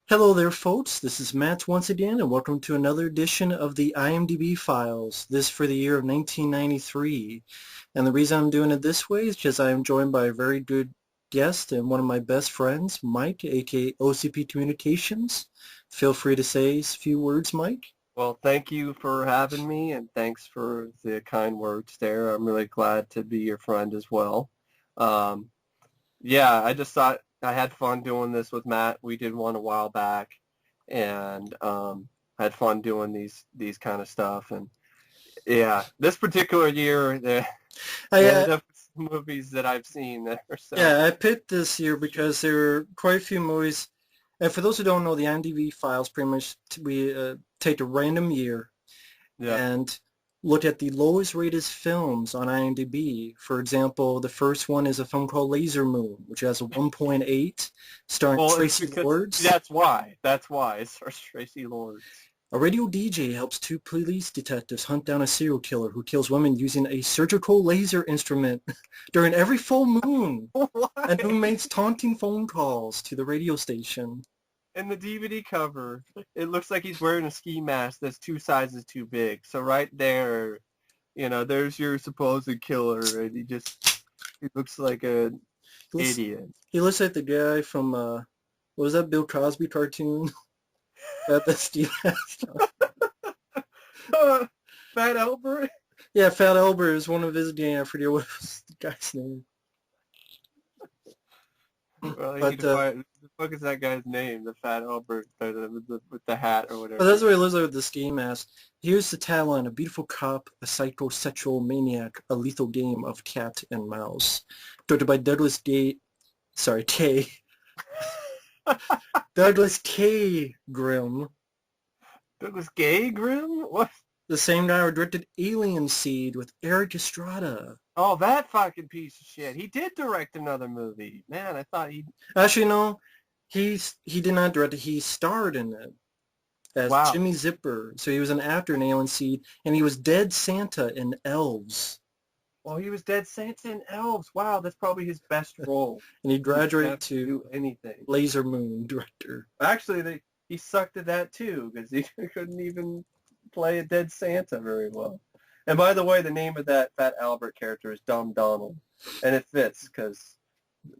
Hello there, folks. This is Matt once again, and welcome to another edition of the IMDB Files, this for the year of 1993. And the reason I'm doing it this way is because I am joined by a very good guest and one of my best friends, Mike, aka OCPcommunications. Feel free to say a few words, Mike. Well, thank you for having me, and thanks for the kind words there. I'm really glad to be your friend as well. Um, yeah, I just thought I had fun doing this with Matt. We did one a while back, and had fun doing these kind of stuff. And yeah, this particular year, I, there uh, are some movies that I've seen there. So yeah, I picked this year because there were quite a few movies. And for those who don't know, the IMDb Files pretty much we take a random year yeah. and look at the lowest rated films on IMDb. For example, the first one is a film called Laser Moon, which has a 1.8, starring Well, it's Tracy because Lords. that's why. That's why it stars Tracy Lords. A radio DJ helps two police detectives hunt down a serial killer who kills women using a surgical laser instrument during every full moon, and who makes taunting phone calls to the radio station. In the DVD cover, it looks like he's wearing a ski mask that's 2 sizes too big. So right there, there's your supposed killer, and he looks like an He looks, idiot. he looks like the guy from, what was that Bill Cosby cartoon? That Steve Fat Albert? Yeah, Fat Albert is one of his gang. I forget what was the guy's name. Well, you But need to find, the fuck is that guy's name? The Fat Albert with the hat or but whatever. that's what he lives with the ski mask. Here's the tagline: a beautiful cop, a psychosexual maniac, a lethal game of cat and mouse. Directed by K. Douglas K. Grimm. Douglas Gay Grim? What? The same guy who directed Alien Seed with Eric Estrada. Oh, that fucking piece of shit. He did direct another movie. Man, I thought he... Actually, no, he did not direct it. He starred in it as Wow. Jimmy Zipper. So he was an actor in Alien Seed, and he was Dead Santa in Elves. Well, he was Dead Santa in Elves. Wow, that's probably his best role. And he He didn't graduated have to to do anything. Laser Moon director. Actually, he sucked at that too because he couldn't even play a Dead Santa very well. And by the way, the name of that Fat Albert character is Dumb Donald, and it fits because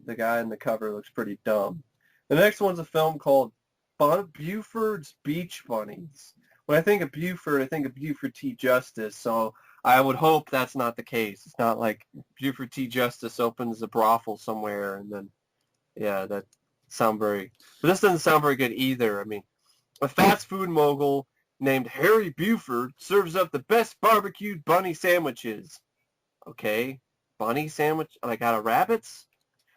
the guy in the cover looks pretty dumb. The next one's a film called Buford's Beach Bunnies. When I think of Buford, I think of Buford T. Justice, so I would hope that's not the case. It's not like Buford T. Justice opens a brothel somewhere and then, yeah, that sound very... But this doesn't sound very good either. I mean, a fast food mogul named Harry Buford serves up the best barbecued bunny sandwiches. Okay, bunny sandwich, like out of rabbits?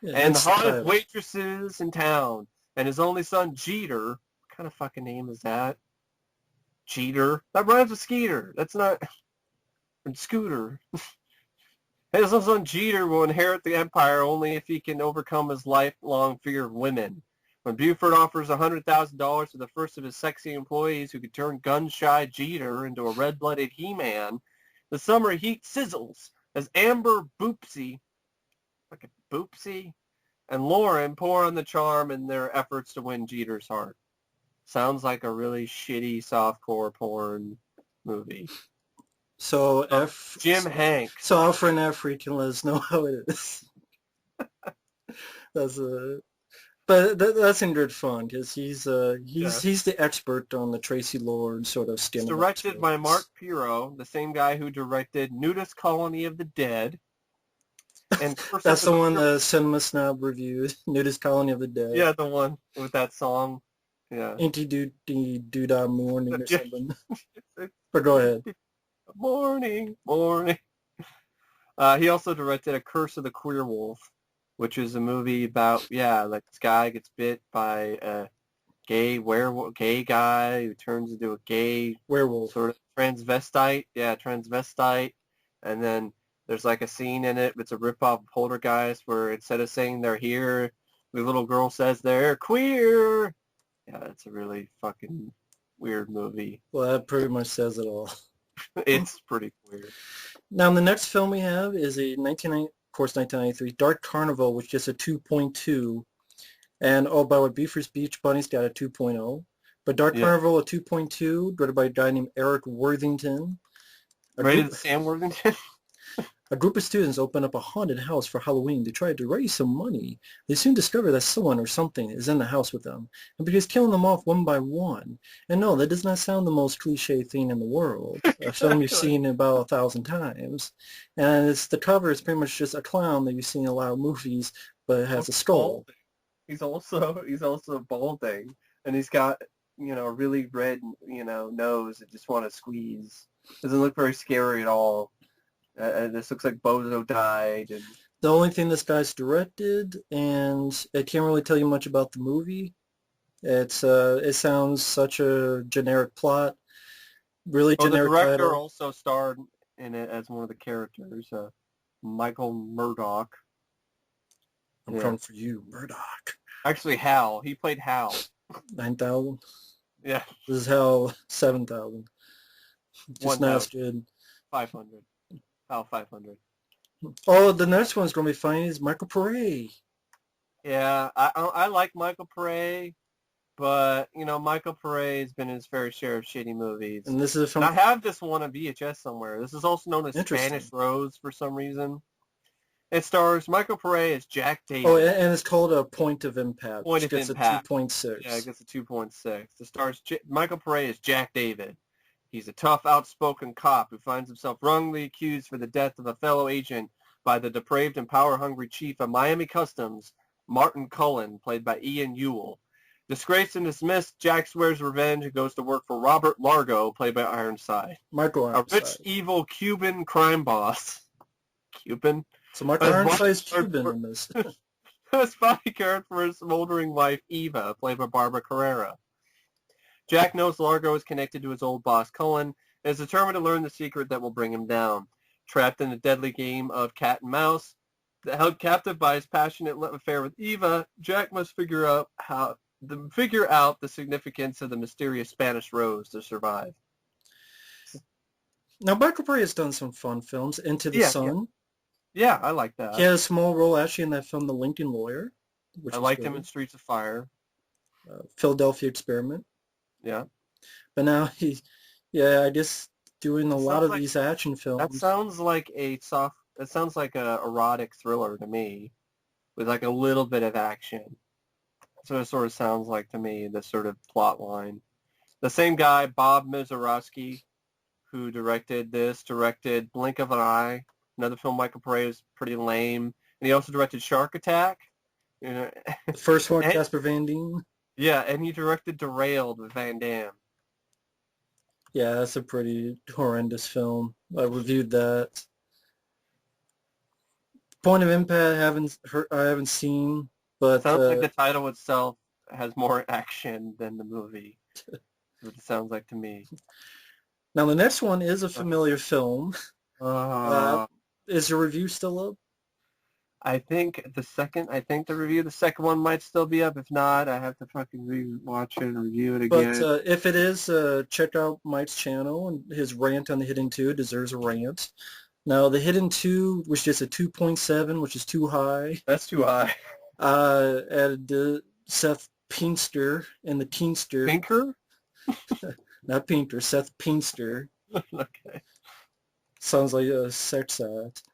Yeah, And the that's hottest waitresses in town. And his only son, Jeter. What kind of fucking name is that? Jeter? That rhymes with Skeeter. That's not... Scooter. His son Jeter will inherit the empire only if he can overcome his lifelong fear of women. When Buford offers $100,000 to the first of his sexy employees who could turn gun-shy Jeter into a red-blooded He-Man, the summer heat sizzles as Amber Boopsy, like a Boopsy, and Lauren pour on the charm in their efforts to win Jeter's heart. Sounds like a really shitty softcore porn movie. So Jim Hanks. So Alfred and Effie can let us know how it is. That's in good fun because he's the expert on the Tracy Lord sort of skin. It's directed by Mark Pirro, the same guy who directed Nudist Colony of the Dead. And that's the one the Cinema Snob reviewed, Nudist Colony of the Dead. Yeah, the one with that song. Yeah. Inky Doo Morning or something. But go ahead. Morning. He also directed A Curse of the Queer Wolf, which is a movie about, like this guy gets bit by a gay guy who turns into a gay werewolf, sort of transvestite. Yeah, transvestite. And then there's like a scene in it. It's a ripoff of Poltergeist where instead of saying they're here, the little girl says they're queer. Yeah, it's a really fucking weird movie. Well, that pretty much says it all. It's pretty weird. Now, the next film we have is a 1993 Dark Carnival, which is a 2.2. And, oh, by the way, Beaver's Beach Bunny's got a 2.0. But Dark Yeah. Carnival, a 2.2, directed by a guy named Eric Worthington. Rated Sam Worthington? A group of students open up a haunted house for Halloween to try to raise some money. They soon discover that someone or something is in the house with them and begins killing them off one by one. And no, that does not sound the most cliche thing in the world. A film you've seen about 1,000 times. And the cover is pretty much just a clown that you've seen in a lot of movies, but it has a skull. He's also balding, and he's got, a really red, nose that just want to squeeze. Doesn't look very scary at all. This looks like Bozo died. And The only thing this guy's directed, and I can't really tell you much about the movie. It sounds such a generic plot, really generic the director title. also starred in it as one of the characters, Michael Murdoch. I'm coming for you, Murdoch. Actually, Hal. He played Hal. 9,000. Yeah. This is Hal 7,000. Just not as good. 500. Hal 500. Oh, the next one's going to be funny. Is Michael Pare. Yeah, I like Michael Pare, but Michael Pare has been in his fair share of shitty movies. And this is a film. And I have this one on VHS somewhere. This is also known as Spanish Rose for some reason. It stars Michael Pare as Jack David. Oh, and it's called a Point of Impact. Point of Impact. A 2.6. Yeah, it gets a 2.6. It stars Michael Pare as Jack David. He's a tough, outspoken cop who finds himself wrongly accused for the death of a fellow agent by the depraved and power-hungry chief of Miami Customs, Martin Cullen, played by Ian Ewell. Disgraced and dismissed, Jack swears revenge and goes to work for Robert Largo, played by Ironside. Michael Ironside. A rich, evil Cuban crime boss. Cuban? So Michael Ironside's Cuban in this. His body cared for his smoldering wife, Eva, played by Barbara Carrera. Jack knows Largo is connected to his old boss, Cullen, and is determined to learn the secret that will bring him down. Trapped in the deadly game of cat and mouse, held captive by his passionate love affair with Eva, Jack must figure out the significance of the mysterious Spanish rose to survive. Now, Michael Pare has done some fun films. Into the Sun. Yeah, I like that. He had a small role actually in that film, The Lincoln Lawyer. I liked him in Streets of Fire. Philadelphia Experiment. Yeah. But now I guess doing a lot of these action films. That sounds like a erotic thriller to me, with like a little bit of action. So it sort of sounds like to me, this sort of plot line. The same guy, Bob Mizorowski, who directed Blink of an Eye, another film Michael Pare is pretty lame, and he also directed Shark Attack. The first one, Casper Van Dien. Yeah, and he directed Derailed with Van Damme. Yeah, that's a pretty horrendous film. I reviewed that. Point of Impact, I haven't seen, but sounds like the title itself has more action than the movie. What it sounds like to me. Now the next one is a familiar film. Is your review still up? I think the review of the second one might still be up. If not, I have to fucking rewatch it and review it again. But if it is, check out Mike's channel, and his rant on The Hidden 2 deserves a rant. Now, The Hidden 2, which is a 2.7, which is too high. That's too high. Added Seth Pinster and the Teenster. Pinker? Not Pinker, Seth Pinster. Okay. Sounds like a sex act.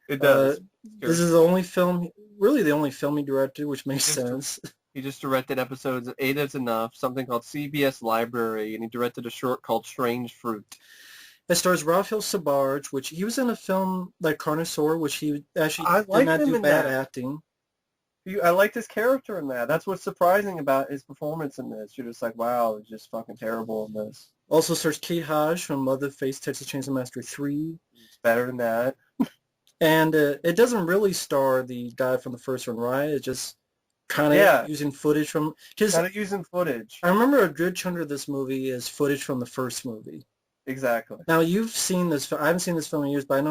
It does. This is the only film he directed, which makes sense. He just directed episodes of 8 is Enough, something called CBS Library, and he directed a short called Strange Fruit. It stars Raphael Sbarge, which he was in a film like Carnosaur, which he actually did not do bad acting. I liked his character in that. That's what's surprising about his performance in this. You're just like, wow, he's just fucking terrible in this. Also stars Kate Hodge from Leatherface, Texas Chainsaw Massacre 3. It's better than that. And it doesn't really star the guy from the first one, right? It's just kind of using footage from... Kind of using footage. I remember a good chunk of this movie is footage from the first movie. Exactly. Now, you've seen this... I haven't seen this film in years, but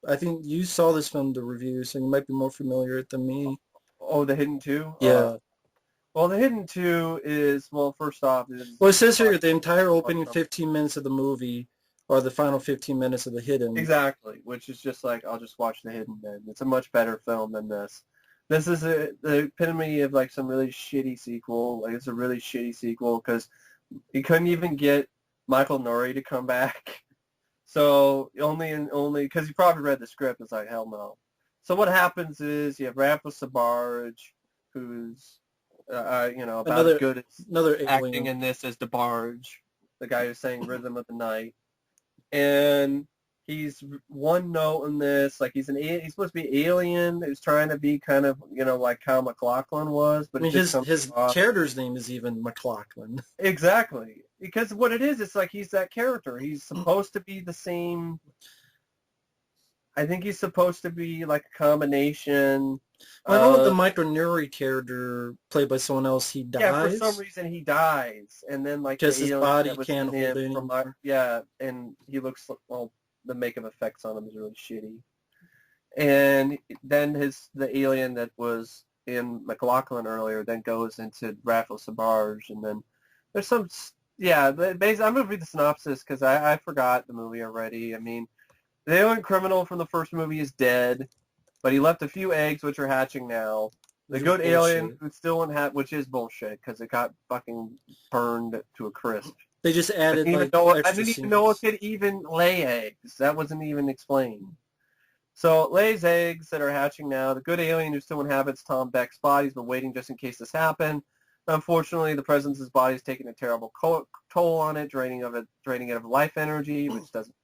I think you saw this film to review, so you might be more familiar than me. Oh, The Hidden 2? Yeah. Well, The Hidden 2 is... Well, first off... Well, it says here the entire opening 15 minutes of the movie... or the final 15 minutes of The Hidden. Exactly, which is just like, I'll just watch The Hidden then. It's a much better film than this. This is the epitome of like some really shitty sequel. Like it's a really shitty sequel because he couldn't even get Michael Nouri to come back. So only because he probably read the script. It's like hell no. So what happens is you have Rafa Sabarge, who's about as Another good as another acting alien. in this as DeBarge, the guy who sang Rhythm of the Night, and he's one note in this. Like he's supposed to be alien who's trying to be kind of like how McLaughlin was, I but it mean, just his comes his off character's name is even McLaughlin. exactly because what it is, it's like he's that character. He's supposed to be the same. I think he's supposed to be like a combination Well, I know with the of Michael Nuri character played by someone else, he yeah. For some dies reason, he dies, and then like the because his alien body that was in can't hold him it from anymore. yeah, and he looks well. The makeup effects on him is really shitty. And then the alien that was in McLaughlin earlier then goes into Rafael Sabarge, and then there's some basically I'm gonna read the synopsis because I forgot the movie already. I mean, the alien criminal from the first movie is dead, but he left a few eggs which are hatching now. The Which was good alien bullshit. who still wouldn't have, which is bullshit because it got fucking burned to a crisp. They just added like I extra didn't even know it scenes. could even lay eggs. That wasn't even explained. So it lays eggs that are hatching now. The good alien who still inhabits Tom Beck's body has been waiting just in case this happened. Unfortunately, the presence of his body is taking a terrible toll on it, draining it of life energy, which doesn't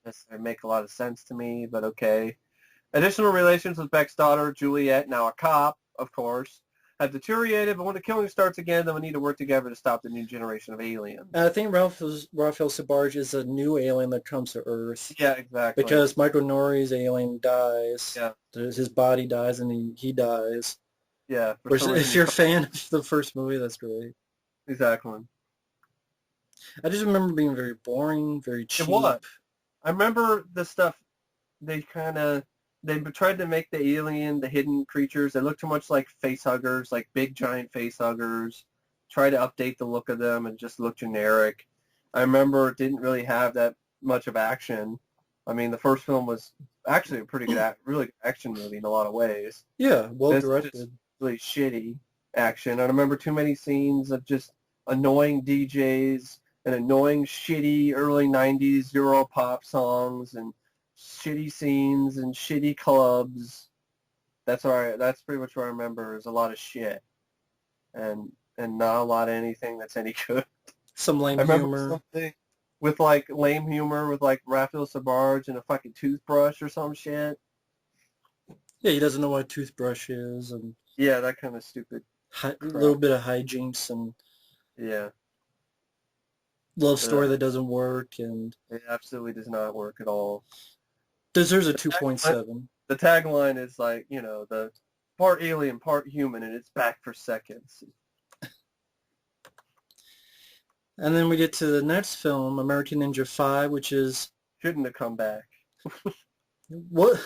necessarily make a lot of sense to me, but okay. Additional relations with Beck's daughter, Juliet, now a cop, of course, have deteriorated, but when the killing starts again, then we need to work together to stop the new generation of aliens. And I think Raphael Sabarge is a new alien that comes to Earth Yeah, exactly. because Michael Nori's alien dies. Yeah, His body dies and he dies. yeah. For Which, some reason, if you're a fan of the first movie, that's great. exactly. I just remember being very boring, very It was. cheap. I remember the stuff they tried to make the alien, the hidden creatures. They look too much like face huggers, like big giant face huggers. Try to update the look of them and just look generic. I remember it didn't really have that much of action. I mean, the first film was actually a pretty good, really good action movie in a lot of ways. Yeah, well This is just directed. really shitty action. I remember too many scenes of just annoying DJs and annoying shitty early 90s Euro pop songs and shitty scenes and shitty clubs. That's pretty much what I remember is a lot of shit and not a lot of anything that's any good. Some lame I remember humor. something with like lame humor with like Raphael Sabarge and a fucking toothbrush or some shit. Yeah, he doesn't know what a toothbrush is, and Yeah, that kind of stupid a crap. little bit of hijinks and Yeah. love story Ugh. that doesn't work, and It absolutely does not work at all. deserves a Tagline- 2.7. The tagline is like, the part alien, part human, and it's back for seconds. And then we get to the next film, American Ninja 5, which is Shouldn't have come back. what?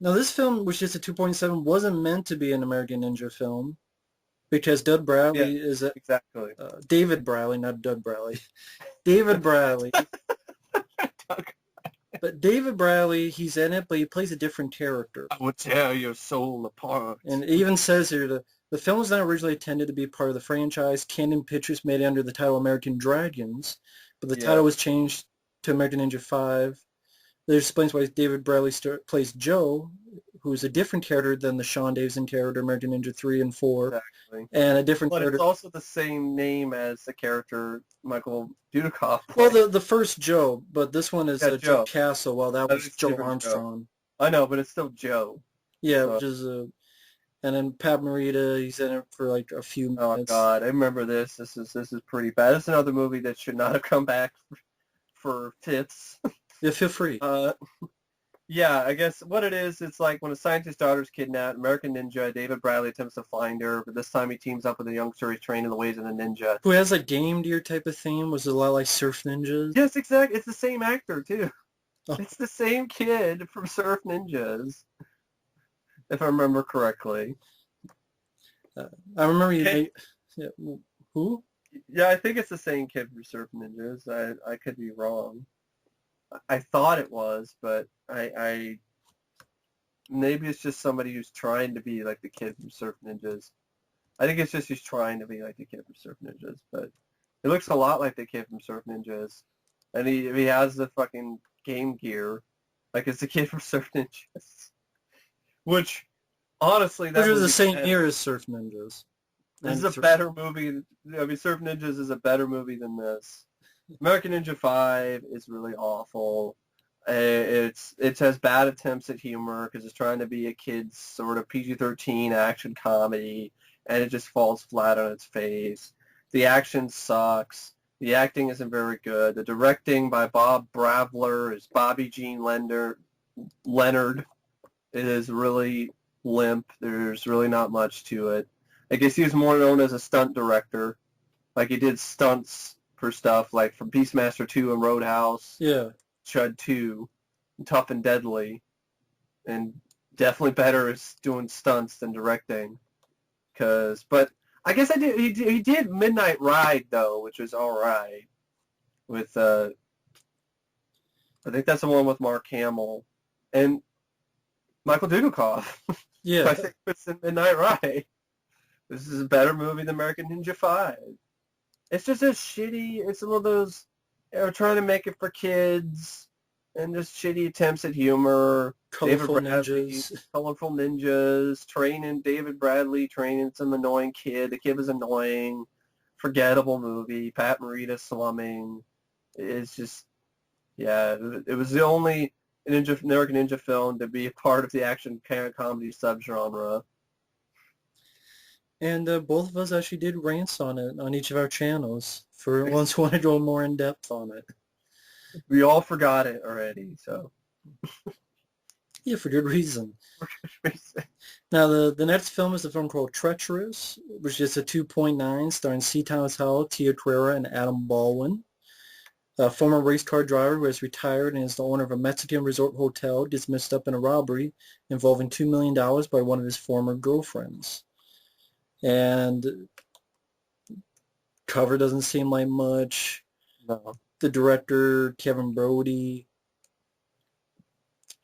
No, this film, which is a 2.7, wasn't meant to be an American Ninja film because Doug Yeah, Bradley is exactly. David Bradley, not Doug Bradley. David Bradley. But David Bradley, he's in it, but he plays a different character. I will tear your soul apart. And it even says here, the film was not originally intended to be part of the franchise. Canon Pictures made it under the title American Dragons, but the title was changed to American Ninja 5. That explains why David Bradley plays Joe, who is a different character than the Sean Davison character, American Ninja 3 and 4, Exactly. and a different But character. it's also the same name as the character Michael Dudikoff Well, played. the first Joe, but this one is Yeah, Joe Joe. Castle, while that That was is Joe different Armstrong. I know, but it's still Joe. Yeah, So- which is and then Pat Morita, he's in it for like a few minutes. Oh God, I remember this. This is pretty bad. This is another movie that should not have come back for tits. Yeah, feel free. Yeah, I guess what it is, it's like when a scientist's daughter is kidnapped, American Ninja, David Bradley attempts to find her, but this time he teams up with a youngster he's trained in the ways of the ninja. Who has a Game Deer type of theme, was a lot like Surf Ninjas. Yes, exactly. It's the same actor, too. Oh. It's the same kid from Surf Ninjas, if I remember correctly. I remember you made... Yeah, who? Yeah, I think it's the same kid from Surf Ninjas. I could be wrong. I thought it was, but I maybe it's just somebody who's trying to be like the kid from Surf Ninjas. I think it's just he's trying to be like the kid from Surf Ninjas, but he looks a lot like the kid from Surf Ninjas. And he has the fucking Game Gear, like it's the kid from Surf Ninjas. Which, honestly, that Which was the movie's same better. year as Surf Ninjas. This is a better movie. I mean, Surf Ninjas is a better movie than this. American Ninja 5 is really awful. It has bad attempts at humor because it's trying to be a kid's sort of PG-13 action comedy, and it just falls flat on its face. The action sucks. The acting isn't very good. The directing by Bob Bravler is Bobby Jean Leonard. It is really limp. There's really not much to it. I guess he was more known as a stunt director. Like he did stunts for stuff like from Beastmaster 2 and Roadhouse, Yeah. Chud 2, Tough and Deadly, and definitely better at doing stunts than directing. But I guess he did Midnight Ride though, which was all right. With I think that's the one with Mark Hamill and Michael Dudikoff. Yeah. I think it's in Midnight Ride. This is a better movie than American Ninja 5. It's just a shitty, it's one of those, trying to make it for kids, and just shitty attempts at humor. Colorful ninjas. Colorful ninjas, David Bradley training some annoying kid. The kid was annoying. Forgettable movie. Pat Morita slumming. It's just, yeah, it was the only American Ninja film to be a part of the action comedy subgenre. And both of us actually did rants on it on each of our channels for ones who wanted to go more in depth on it. We all forgot it already, so. Yeah, for good reason. Now, the next film is a film called Treacherous, which is a 2.9 starring C. Thomas Howell, Tia Carrere, and Adam Baldwin. A former race car driver who has retired and is the owner of a Mexican resort hotel gets mixed up in a robbery involving $2 million by one of his former girlfriends. And cover doesn't seem like much. No. The director, Kevin Brody,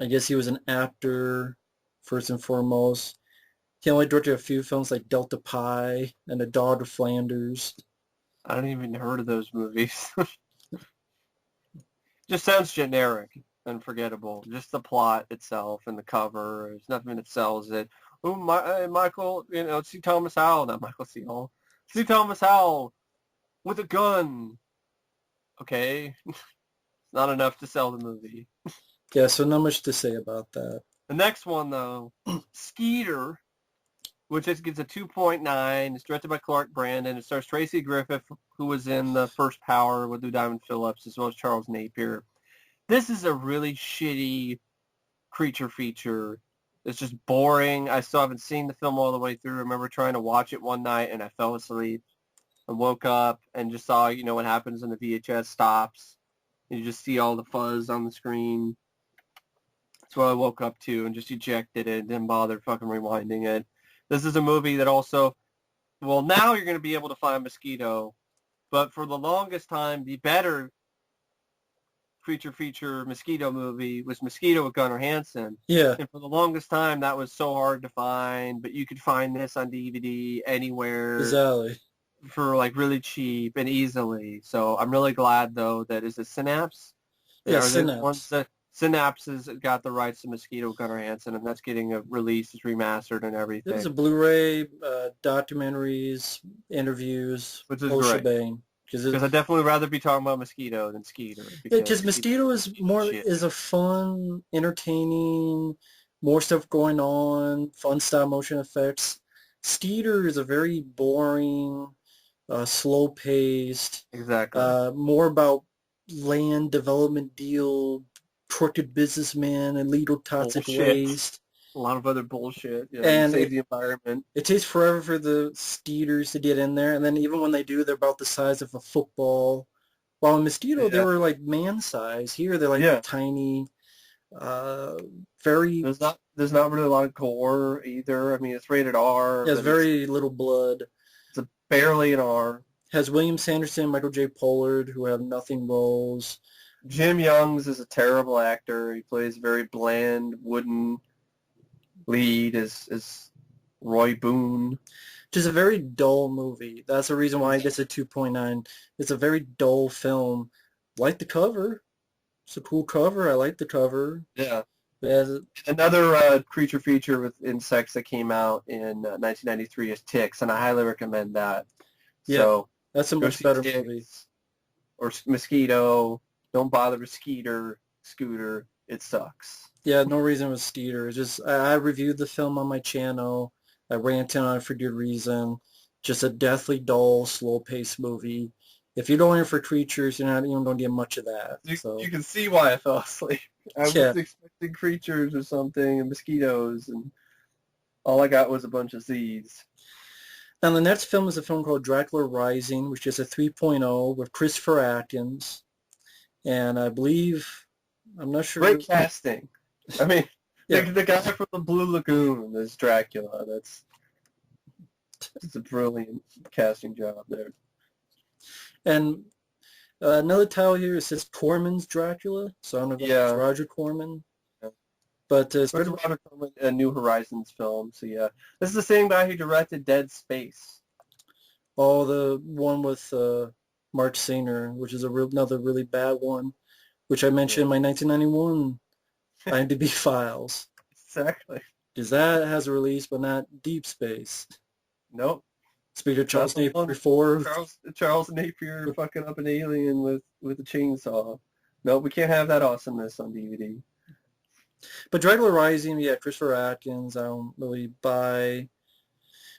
I guess he was an actor first and foremost. He only directed a few films like Delta Pi and The Dog of Flanders. I don't even heard of those movies. Just sounds generic and forgettable. Just the plot itself and the cover. There's nothing that sells it. Oh, Michael, C. Thomas Howell, not Michael C. Hall. C. Thomas Howell with a gun. Okay. It's not enough to sell the movie. Yeah, so not much to say about that. The next one, though, Skeeter, which gets a 2.9. It's directed by Clark Brandon. It stars Tracy Griffith, who was in the first Power with Lou Diamond Phillips, as well as Charles Napier. This is a really shitty creature feature. It's just boring. I still haven't seen the film all the way through. I remember trying to watch it one night, and I fell asleep. I woke up and just saw, what happens when the VHS stops. You just see all the fuzz on the screen. That's what I woke up to and just ejected it. Didn't bother fucking rewinding it. This is a movie that also, well, now you're going to be able to find Mosquito, but for the longest time, the better creature feature Mosquito movie was Mosquito with Gunnar Hansen. Yeah. And for the longest time, that was so hard to find, but you could find this on DVD anywhere. Exactly. For like really cheap and easily. So I'm really glad though that is it Synapse? Yeah, Synapse. Synapse has got the rights to Mosquito with Gunnar Hansen, and that's getting a release. It's remastered and everything. There's a Blu-ray, documentaries, interviews, which is whole great. shebang. Because I'd definitely rather be talking about Mosquito than Skeeter. Because Mosquito is a fun, entertaining, more stuff going on, fun style motion effects. Skeeter is a very boring, slow-paced. Exactly. More about land development deal, crooked businessmen, illegal toxic waste. A lot of other bullshit. And save the environment. It takes forever for the Skeeters to get in there, and then even when they do, they're about the size of a football. While in Mosquito, they were like man size. Here, they're like tiny, very... There's not really a lot of gore either. I mean, it's rated R. It has very little blood. It's barely an R. Has William Sanderson, Michael J. Pollard, who have nothing roles. Jim Youngs is a terrible actor. He plays very bland, wooden Lead is Roy Boone. Just a very dull movie. That's the reason why it gets a 2.9. It's a very dull film. Like the cover. It's a cool cover. I like the cover. Yeah. It has, Another creature feature with insects that came out in 1993 is Ticks, and I highly recommend that. yeah, So that's a go much see better Ticks movie. or Mosquito. Don't bother with Skeeter. Scooter. It sucks. Yeah, no reason with Skeeter. It's just I reviewed the film on my channel. I ranted on it for good reason. Just a deathly dull, slow-paced movie. If you're going in for creatures, you're not even going to get much of that. So You can see why I fell asleep. I was yeah. expecting creatures or something and mosquitoes, and all I got was a bunch of Z's. And the next film is a film called Dracula Rising, which is a 3.0 with Christopher Atkins. And I believe, I'm not sure. Great casting. I mean, Yeah. the guy from the Blue Lagoon is Dracula. That's a brilliant casting job there. And another title here, it says Corman's Dracula. So I don't know if that's Roger Corman. Yeah. But It's Roger Corman, a New Horizons film. So yeah, this is the same guy who directed Dead Space. Oh, the one with Mark Singer, which is another really bad one, which I mentioned in my 1991 IMDb files. Exactly. Because that has a release, but not Deep Space. Nope. Speaker Charles Napier 4. Charles Napier fucking up an alien with a chainsaw. Nope, we can't have that awesomeness on DVD. But Dracula Rising, yeah, Christopher Atkins, I don't really buy.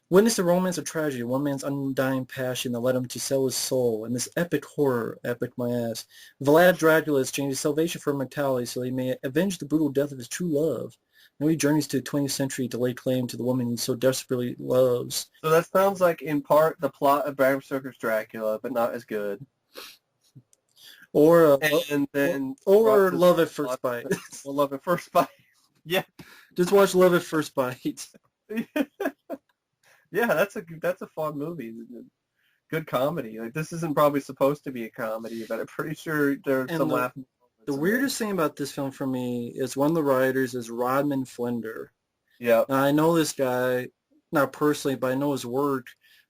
Witness the romance of tragedy, one man's undying passion that led him to sell his soul. And this epic horror, epic my ass, Vlad Dracula has changed his salvation for immortality so he may avenge the brutal death of his true love. Now he journeys to the 20th century to lay claim to the woman he so desperately loves. So that sounds like, in part, the plot of Bram Stoker's Dracula, but not as good. Or Love at First Bite. Or Love at First Bite. Yeah. Just watch Love at First Bite. Yeah, that's a fun movie. Good comedy. Like, this isn't probably supposed to be a comedy, but I'm pretty sure there's some laughing moments. The weirdest thing about this film for me is one of the writers is Rodman Flender. Yeah. Now, I know this guy, not personally, but I know his work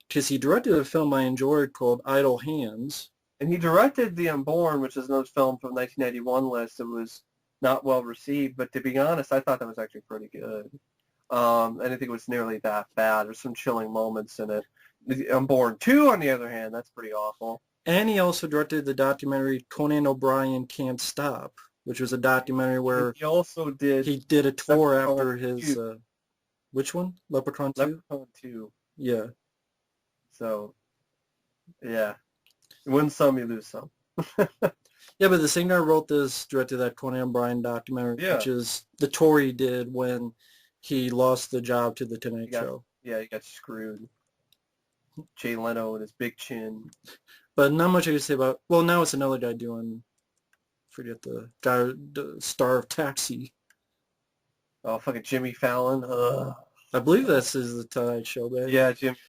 because he directed a film I enjoyed called Idle Hands. And he directed The Unborn, which is another film from 1991 list that was not well received. But to be honest, I thought that was actually pretty good. I didn't think it was nearly that bad. There's some chilling moments in it. The Unborn 2, on the other hand, that's pretty awful. And he also directed the documentary Conan O'Brien Can't Stop, which was a documentary where he also did a tour after his which one? Leprechaun 2? Leprechaun 2. Yeah. So, yeah. You win some, you lose some. Yeah, but the same guy wrote this, directed that Conan O'Brien documentary, which is the tour he did when he lost the job to the Tonight Show. Yeah, he got screwed. Jay Leno and his big chin. But not much I can say about. Well, now it's another guy doing. Forget the guy, the star of Taxi. Oh, fucking Jimmy Fallon. Ugh. I believe that's the Tonight Show guy. Yeah, Jimmy